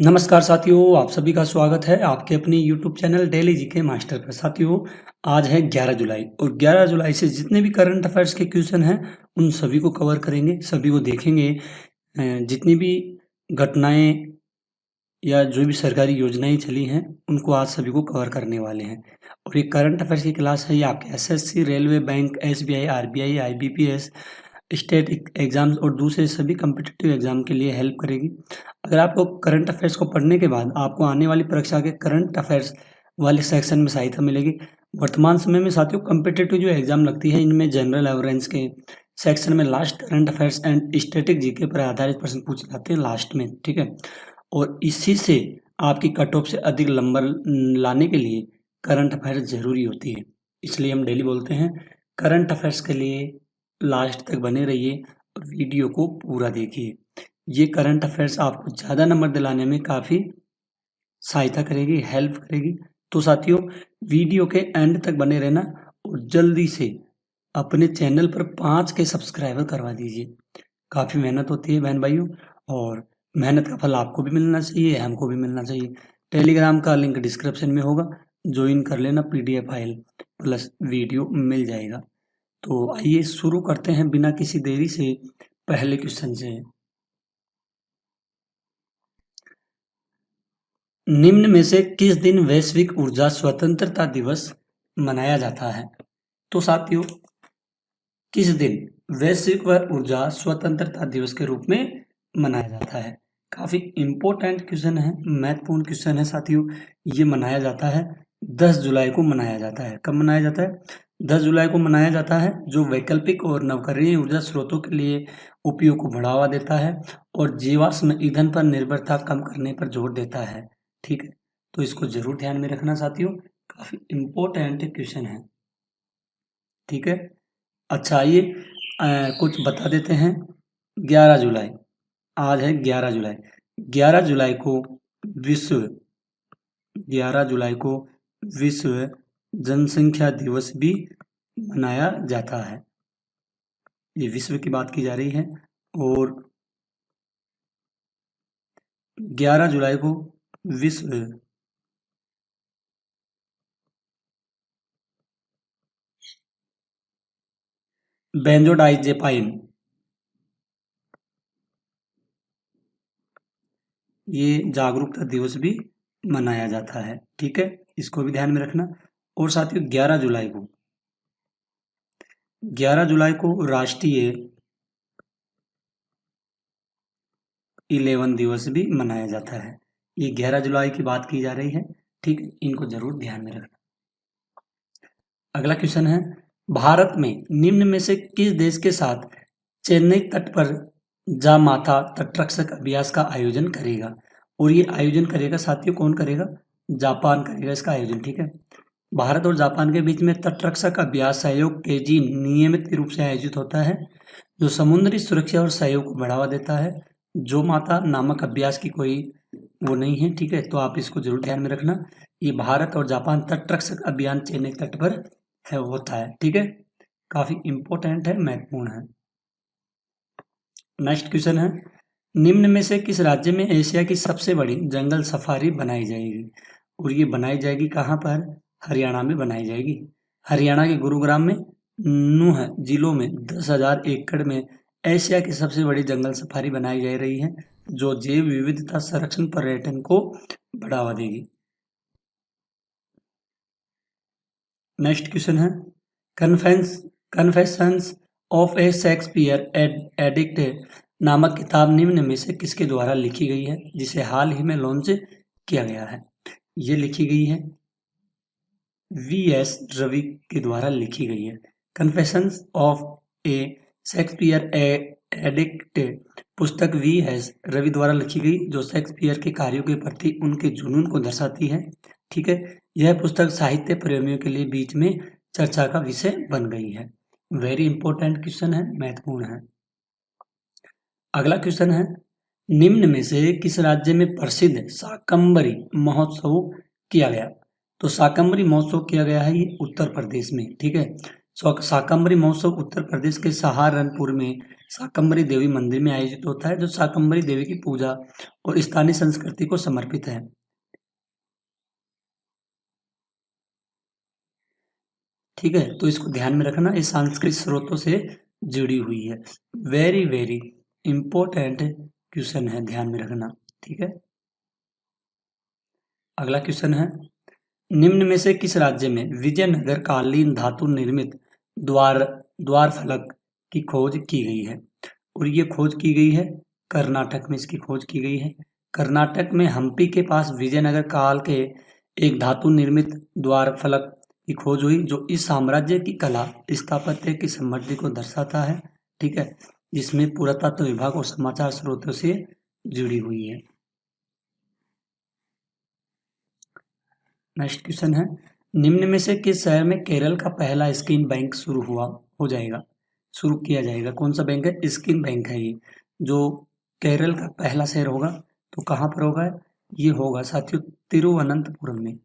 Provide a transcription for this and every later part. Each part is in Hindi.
नमस्कार साथियों, आप सभी का स्वागत है आपके अपने YouTube channel daily GK master पर। साथियों, आज है 11 जुलाई और 11 जुलाई से जितने भी करंट अफेयर्स के क्वेश्चन हैं, उन सभी को कवर करेंगे, सभी को देखेंगे। जितनी भी घटनाएं या जो भी सरकारी योजनाएं चली हैं, उनको आज सभी को कवर करने वाले हैं। और ये करंट अफेयर्स की क्लास है, ये आपके SSC, railway, bank, SBI, RBI, IBPS, state exams और दूसरे सभी कम्पिटिटिव एग्जाम के लिए हेल्प करेगी। अगर आपको करंट अफेयर्स को पढ़ने के बाद आपको आने वाली परीक्षा के करंट अफेयर्स वाले सेक्शन में सहायता मिलेगी। वर्तमान समय में साथियों कम्पिटिटिव जो एग्जाम लगती है, इनमें जनरल अवेयरेंस के सेक्शन में last current affairs and static GK पर आधारित प्रश्न पूछे जाते हैं लास्ट में, ठीक है। और इसी से आपकी कट ऑफ से अधिक नंबर लाने के लिए करंट अफेयर्स जरूरी होती है। इसलिए हम डेली बोलते हैं करंट अफेयर्स के लिए लास्ट तक बने रहिए और वीडियो को पूरा देखिए। ये करंट अफेयर्स आपको ज़्यादा नंबर दिलाने में काफ़ी सहायता करेगी, हेल्प करेगी। तो साथियों, वीडियो के एंड तक बने रहना और जल्दी से अपने चैनल पर 5 के सब्सक्राइबर करवा दीजिए। काफ़ी मेहनत होती है बहन भाइयों, और मेहनत का फल आपको भी मिलना चाहिए, हमको भी मिलना चाहिए। टेलीग्राम का लिंक डिस्क्रिप्शन में होगा, ज्वाइन कर लेना, पीडीएफ फाइल प्लस वीडियो मिल जाएगा। तो आइए शुरू करते हैं बिना किसी देरी से पहले क्वेश्चन से। निम्न में से किस दिन वैश्विक ऊर्जा स्वतंत्रता दिवस मनाया जाता है? तो साथियों, किस दिन वैश्विक ऊर्जा स्वतंत्रता दिवस के रूप में मनाया जाता है? काफी इंपॉर्टेंट क्वेश्चन है, महत्वपूर्ण क्वेश्चन है साथियों। ये मनाया जाता है 10 जुलाई को मनाया जाता है। कब मनाया जाता है? 10 जुलाई को मनाया जाता है, जो वैकल्पिक और नवकरणीय ऊर्जा स्रोतों के लिए उपयोग को बढ़ावा देता है और जीवाश्म ईंधन पर निर्भरता कम करने पर जोर देता है, ठीक है। तो इसको जरूर ध्यान में रखना साथियों, काफी इंपॉर्टेंट क्वेश्चन है, ठीक है। अच्छा, आइए कुछ बता देते हैं। 11 जुलाई, आज है 11 जुलाई। 11 जुलाई को विश्व 11 जुलाई को विश्व जनसंख्या दिवस भी मनाया जाता है। ये विश्व की बात की जा रही है। और 11 जुलाई को विश्व बेंजोडाइजेपाइन, ये जागरूकता दिवस भी मनाया जाता है, ठीक है। इसको भी ध्यान में रखना। और साथियों, 11 जुलाई को राष्ट्रीय 11 दिवस भी मनाया जाता है। ये 11 जुलाई की बात की जा रही है, ठीक है। इनको जरूर ध्यान में रखना। अगला क्वेश्चन है, भारत में निम्न में से किस देश के साथ चेन्नई तट पर जामाता तटरक्षक अभ्यास का आयोजन करेगा? और ये आयोजन करेगा साथियों, कौन करेगा? जापान करेगा इसका आयोजन, ठीक है। भारत और जापान के बीच में तटरक्षक अभ्यास सहयोग तेजी नियमित रूप से आयोजित होता है, जो समुद्री सुरक्षा और सहयोग को बढ़ावा देता है। जो माता नामक अभ्यास की कोई वो नहीं है, ठीक है। तो आप इसको जरूर ध्यान में रखना। ये भारत और जापान तटरक्षक अभियान चेन्नई तट पर है होता है, ठीक है। काफी इंपॉर्टेंट है, महत्वपूर्ण है। नेक्स्ट क्वेश्चन है, निम्न में से किस राज्य में एशिया की सबसे बड़ी जंगल सफारी बनाई जाएगी? और ये बनाई जाएगी कहाँ पर? हरियाणा में बनाई जाएगी। हरियाणा के गुरुग्राम में नूह जिलों में 10,000 एकड़ में एशिया की सबसे बड़ी जंगल सफारी बनाई जा रही है, जो जैव विविधता संरक्षण पर्यटन को बढ़ावा देगी। नेक्स्ट क्वेश्चन है, confessions of A Shakespeare addict नामक किताब निम्न में से किसके द्वारा लिखी गई है, जिसे हाल ही में लॉन्च किया गया है? ये लिखी गई है वी.एस. रवि के द्वारा लिखी गई है। Confessions of A Shakespeare addict पुस्तक वी.एस. रवि द्वारा लिखी गई, जो शेक्सपियर के कार्यों के प्रति उनके जुनून को दर्शाती है, ठीक है। यह पुस्तक साहित्य प्रेमियों के लिए बीच में चर्चा का विषय बन गई है। वेरी इंपॉर्टेंट क्वेश्चन है, महत्वपूर्ण है। अगला क्वेश्चन है, निम्न में से किस राज्य में प्रसिद्ध शाकंभरी महोत्सव किया गया? तो शाकंभरी महोत्सव किया गया है ये उत्तर प्रदेश में, ठीक है। शाकंभरी महोत्सव उत्तर प्रदेश के सहारनपुर में शाकंभरी देवी मंदिर में आयोजित होता है, जो शाकंभरी देवी की पूजा और स्थानीय संस्कृति को समर्पित है। ठीक है, तो इसको ध्यान में रखना, ये सांस्कृतिक स्रोतों से जुड़ी हुई है। वेरी वेरी इंपॉर्टेंट क्वेश्चन है, ध्यान में रखना। ठीक है, अगला क्वेश्चन है, निम्न में से किस राज्य में विजयनगर कालीन धातु निर्मित द्वार फलक की खोज की गई है? और ये खोज की गई है कर्नाटक में, इसकी खोज की गई है। कर्नाटक में हम्पी के पास विजयनगर काल के एक धातु निर्मित द्वार फलक की खोज हुई, जो इस साम्राज्य की कला स्थापत्य की समृद्धि को दर्शाता है। ठीक है, जिसमें पुरातत्व विभाग और समाचार स्रोतों से जुड़ी हुई है। नेक्स्ट क्वेश्चन है, निम्न में से किस शहर में केरल का पहला स्किन बैंक शुरू किया जाएगा? कौन सा बैंक है? स्किन बैंक है ये, जो केरल का पहला शहर होगा। तो कहाँ पर होगा? ये होगा साथियों तिरुवनंतपुरम में।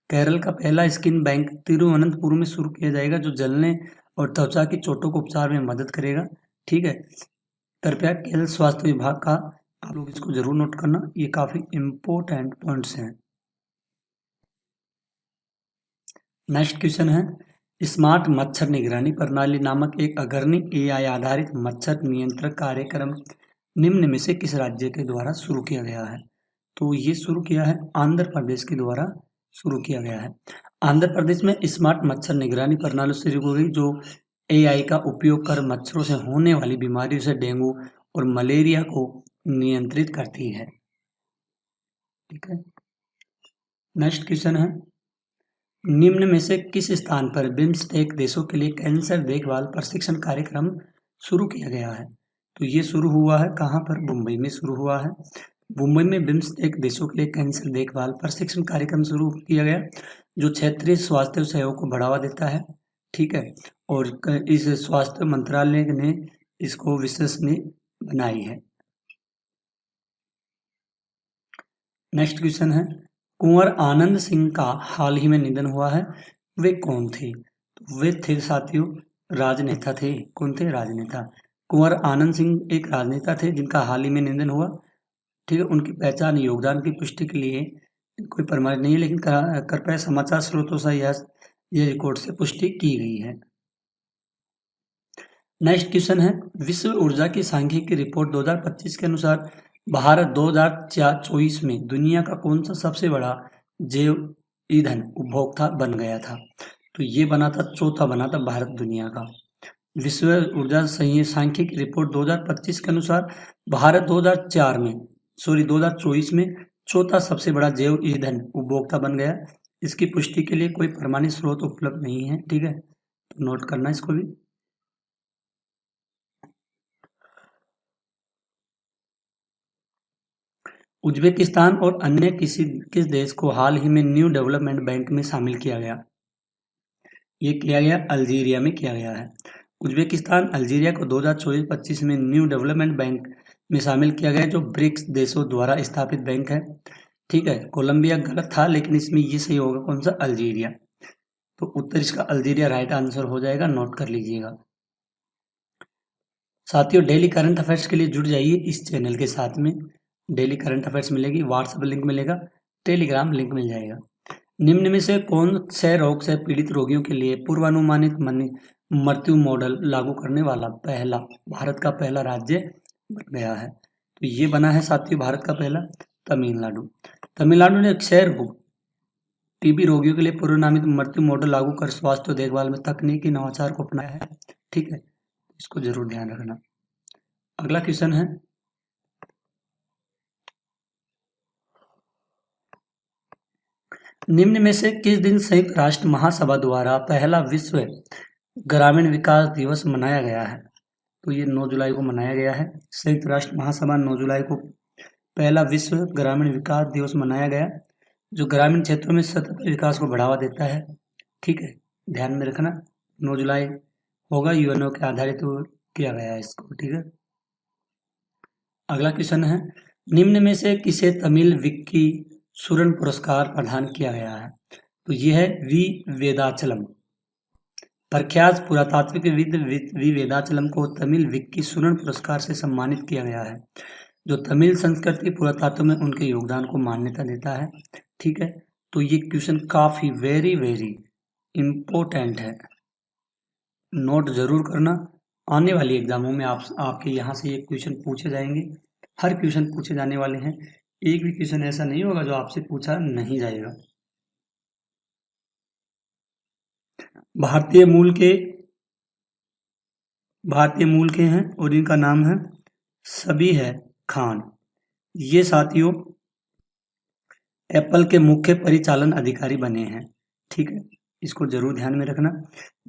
केरल का पहला स्किन बैंक तिरुवनंतपुरम में शुरू किया जाएगा, जो जलने और त्वचा की चोटों को उपचार में मदद करेगा। ठीक है, कृपया केरल स्वास्थ्य विभाग का आप लोग इसको जरूर नोट करना, ये काफी इंपॉर्टेंट पॉइंट्स हैं। नेक्स्ट क्वेश्चन है, स्मार्ट मच्छर निगरानी प्रणाली नामक एक अग्रणी AI आधारित मच्छर नियंत्रण कार्यक्रम निम्न में से किस राज्य के द्वारा शुरू किया गया है? तो ये शुरू किया है आंध्र प्रदेश के द्वारा शुरू किया गया है। आंध्र प्रदेश में स्मार्ट मच्छर निगरानी प्रणाली शुरू हो गई, जो AI का उपयोग कर मच्छरों से होने वाली बीमारियों से डेंगू और मलेरिया को नियंत्रित करती है। ठीक है, नेक्स्ट क्वेश्चन है, निम्न में से किस स्थान पर बिम्स्टेक देशों के लिए कैंसर देखभाल प्रशिक्षण कार्यक्रम शुरू किया गया है? तो ये शुरू हुआ है कहाँ पर? मुंबई में शुरू हुआ है। मुंबई में बिम्स्टेक देशों के लिए कैंसर देखभाल प्रशिक्षण कार्यक्रम शुरू किया गया, जो क्षेत्रीय स्वास्थ्य सहयोग को बढ़ावा देता है। ठीक है, और इस स्वास्थ्य मंत्रालय ने इसको विश्वसनीय बनाई है। नेक्स्ट क्वेश्चन है, कुंवर आनंद सिंह का हाल ही में निधन हुआ है, वे कौन थे? तो वे थे साथियों राजनेता थे। कौन थे? राजनेता। कुंवर आनंद सिंह एक राजनेता थे जिनका हाल ही में निधन हुआ। ठीक है, उनकी पहचान योगदान की पुष्टि के लिए कोई प्रमाण नहीं है, लेकिन कृपया समाचार स्रोतों से यह रिकॉर्ड से पुष्टि की गई है। नेक्स्ट क्वेश्चन है, विश्व ऊर्जा की सांख्यिकी रिपोर्ट 2025 के अनुसार भारत 2024 में दुनिया का कौन सा सबसे बड़ा जैव ईंधन उपभोक्ता बन गया था? तो ये बना था, चौथा बना था भारत दुनिया का। विश्व ऊर्जा सांख्यिकी रिपोर्ट 2025 के अनुसार भारत 2024 में चौथा सबसे बड़ा जैव ईंधन उपभोक्ता बन गया। इसकी पुष्टि के लिए कोई प्रमाणित स्रोत उपलब्ध नहीं है। ठीक है, तो नोट करना इसको भी। उज्बेकिस्तान और अन्य किस देश को हाल ही में न्यू डेवलपमेंट बैंक में शामिल किया गया? ये किया गया अल्जीरिया में किया गया है। उज्बेकिस्तान अल्जीरिया को 2024-25 में न्यू डेवलपमेंट बैंक में शामिल किया गया, जो ब्रिक्स देशों द्वारा स्थापित बैंक है। ठीक है, कोलंबिया गलत था, लेकिन इसमें ये सही होगा कौन सा? अल्जीरिया। तो उत्तर इसका अल्जीरिया राइट आंसर हो जाएगा, नोट कर लीजिएगा। साथियों, डेली करंट अफेयर्स के लिए जुड़ जाइए इस चैनल के साथ में। डेली करंट अफेयर्स मिलेगी, व्हाट्सएप लिंक मिलेगा, टेलीग्राम लिंक मिल जाएगा। निम्न में से कौन से रोग से पीड़ित रोगियों के लिए पूर्वानुमानित मृत्यु मॉडल लागू करने वाला भारत का पहला राज्य बन गया है? तो ये बना है साथियों भारत का पहला तमिलनाडु। तमिलनाडु ने क्षय रोग टीबी रोगियों के लिए पूर्वानुमानित मृत्यु मॉडल लागू कर स्वास्थ्य देखभाल में तकनीकी नवाचार को अपनाया है। ठीक है, इसको जरूर ध्यान रखना। अगला क्वेश्चन है, निम्न में से किस दिन संयुक्त राष्ट्र महासभा द्वारा पहला विश्व ग्रामीण विकास दिवस मनाया गया है? तो ये 9 जुलाई को मनाया गया है। संयुक्त राष्ट्र महासभा 9 जुलाई को पहला विश्व ग्रामीण विकास दिवस मनाया गया, जो ग्रामीण क्षेत्रों में सतत विकास को बढ़ावा देता है। ठीक है, ध्यान में रखना 9 जुलाई होगा, यूएनओ के आधारित किया गया है इसको। ठीक है, अगला क्वेश्चन है, निम्न में से किसे तमिल विक्की सुरन पुरस्कार प्रदान किया गया है? तो यह है वी वेदाचलम। प्रख्यात पुरातात्विकविद वी वेदाचलम को तमिल विक्की सुरन पुरस्कार से सम्मानित किया गया है, जो तमिल संस्कृति पुरातत्व में उनके योगदान को मान्यता देता है। ठीक है, तो ये क्वेश्चन काफ़ी वेरी इम्पोर्टेंट है, नोट जरूर करना। आने वाली एग्जामों में आपके यहाँ से ये क्वेश्चन पूछे जाएंगे, हर क्वेश्चन पूछे जाने वाले हैं, एक भी क्वेश्चन ऐसा नहीं होगा जो आपसे पूछा नहीं जाएगा। भारतीय मूल के हैं और इनका नाम है सबीह खान। ये साथियों एप्पल के मुख्य परिचालन अधिकारी बने हैं। ठीक है, इसको जरूर ध्यान में रखना।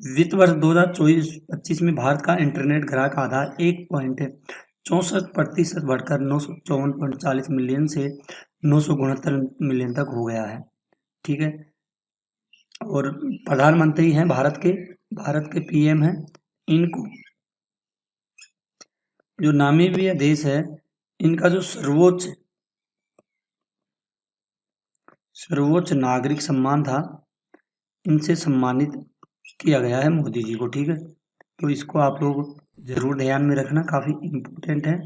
वित्त वर्ष 2024-25 में भारत का इंटरनेट ग्राहक आधार 1.64% बढ़कर 954.40 मिलियन से 969 मिलियन तक हो गया है। ठीक है, और प्रधानमंत्री हैं भारत के पीएम हैं। इनको जो नामीबिया देश है, इनका जो सर्वोच्च नागरिक सम्मान था, इनसे सम्मानित किया गया है मोदी जी को। ठीक है, तो इसको आप लोग जरूर ध्यान में रखना, काफी इम्पोर्टेंट है।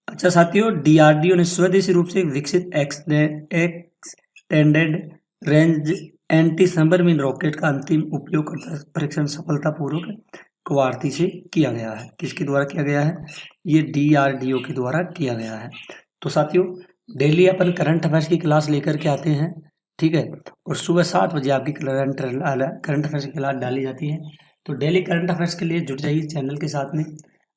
अच्छा साथियों, डीआरडीओ ने स्वदेशी रूप से विकसित extended range anti submarine rocket का अंतिम उपयोगकर्ता परीक्षण सफलतापूर्वक क्वार्ती से किया गया है। किसके द्वारा किया गया है? ये डीआरडीओ के द्वारा किया गया है। तो साथियों डेली अपन करंट अफेयर्स की क्लास लेकर के आते हैं। ठीक है, और सुबह 7 बजे आपकी करंट अफेयर्स की क्लास डाली जाती है। तो डेली करंट अफेयर्स के लिए जुट जाइए चैनल के साथ में,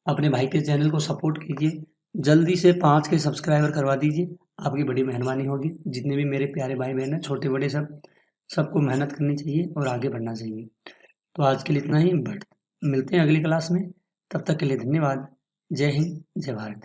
अपने भाई के चैनल को सपोर्ट कीजिए, जल्दी से 5 के सब्सक्राइबर करवा दीजिए, आपकी बड़ी मेहरबानी होगी। जितने भी मेरे प्यारे भाई बहन हैं, छोटे बड़े, सबको मेहनत करनी चाहिए और आगे बढ़ना चाहिए। तो आज के लिए इतना ही, मिलते हैं अगली क्लास में। तब तक के लिए धन्यवाद। जय हिंद, जय भारत।